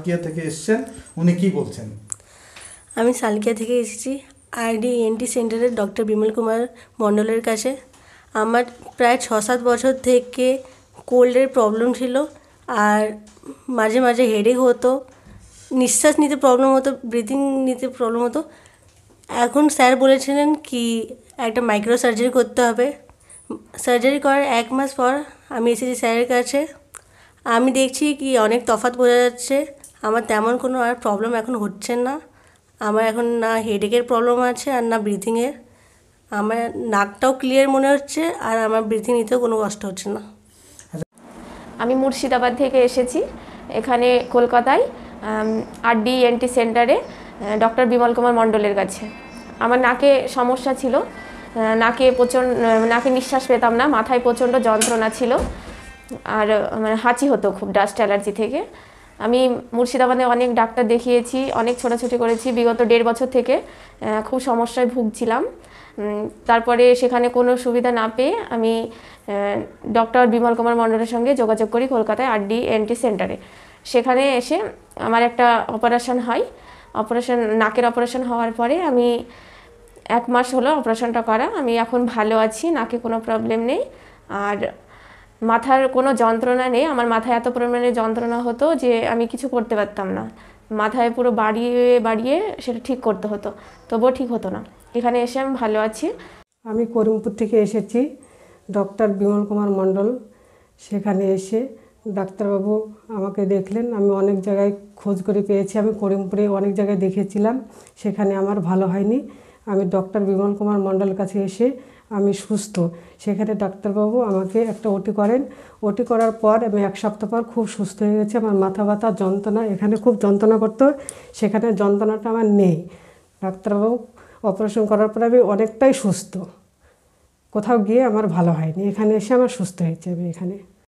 সালকিয়া থেকে এসেছেন, উনি কি বলছেন? আমি সালকিয়া থেকে এসেছি আরডি এনটি সেন্টারের ডক্টর বিমল কুমার মণ্ডলের কাছে। আমার প্রায় 6-7 বছর থেকে কোল্ডের প্রবলেম ছিল, আর মাঝে মাঝে হেডেক হতো, নিঃশ্বাস নিতে প্রবলেম হতো, ব্রিদিং নিতে প্রবলেম হতো। এখন স্যার বলেছিলেন কি একটা মাইক্রো সার্জারি করতে হবে। সার্জারি করার 1 মাস পর আমি এসেছি স্যারের কাছে। আমি দেখছি কি অনেক তফাৎ বোঝা যাচ্ছে। আমার তেমন কোনো আর প্রবলেম এখন হচ্ছে না। আমার এখন না হেডেকের প্রবলেম আছে আর না ব্রিথিংয়ের। আমার নাকটাও ক্লিয়ার মনে হচ্ছে, আর আমার ব্রিথিং নিতেও কোনো কষ্ট হচ্ছে না। আমি মুর্শিদাবাদ থেকে এসেছি এখানে কলকাতায় আরডি এনটি সেন্টারে ডক্টর বিমল কুমার মণ্ডলের কাছে। আমার নাকে সমস্যা ছিল, নাকে নিঃশ্বাস পেতাম না, মাথায় প্রচণ্ড যন্ত্রণা ছিল, আর মানে হাঁচি হতো খুব ডাস্ট অ্যালার্জি থেকে। আমি মুর্শিদাবাদে অনেক ডাক্তার দেখিয়েছি, অনেক ছোটাছুটি করেছি, বিগত 1.5 বছর থেকে খুব সমস্যায় ভুগছিলাম। তারপরে সেখানে কোনো সুবিধা না পেয়ে আমি ডক্টর বিমল কুমার মণ্ডলের সঙ্গে যোগাযোগ করি কলকাতায় আরডি এনটি সেন্টারে। সেখানে এসে আমার একটা অপারেশন হয়। নাকের অপারেশন হওয়ার পরে আমি 1 মাস হলো অপারেশনটা করা। আমি এখন ভালো আছি, নাকে কোনো প্রবলেম নেই, আর মাথার কোনো যন্ত্রণা নেই। আমার মাথায় এত পরিমাণে যন্ত্রণা হতো যে আমি কিছু করতে পারতাম না, মাথায় পুরো বাড়িয়ে বাড়িয়ে সেটা ঠিক করতে হতো, তবুও ঠিক হতো না। এখানে এসে আমি ভালো আছি। আমি করিমপুর থেকে এসেছি, ডক্টর বিমল কুমার মণ্ডল। সেখানে এসে ডাক্তারবাবু আমাকে দেখলেন। আমি অনেক জায়গায় খোঁজ করে পেয়েছি, আমি করিমপুরে অনেক জায়গায় দেখিয়েছিলাম, সেখানে আমার ভালো হয়নি। আমি ডক্টর বিমল কুমার মণ্ডলের কাছে এসে আমি সুস্থ। সেখানে ডাক্তারবাবু আমাকে একটা ওটি করেন। ওটি করার পর আমি 1 সপ্তাহ পর খুব সুস্থ হয়ে গেছি। আমার মাথা ব্যথা যন্ত্রণা, এখানে খুব যন্ত্রণা করতো, সেখানে যন্ত্রণাটা আমার নেই। ডাক্তারবাবু অপারেশন করার পর আমি অনেকটাই সুস্থ, কোথাও গিয়ে আমার ভালো হয়নি, এখানে এসে আমার সুস্থ হয়েছে আমি এখানে।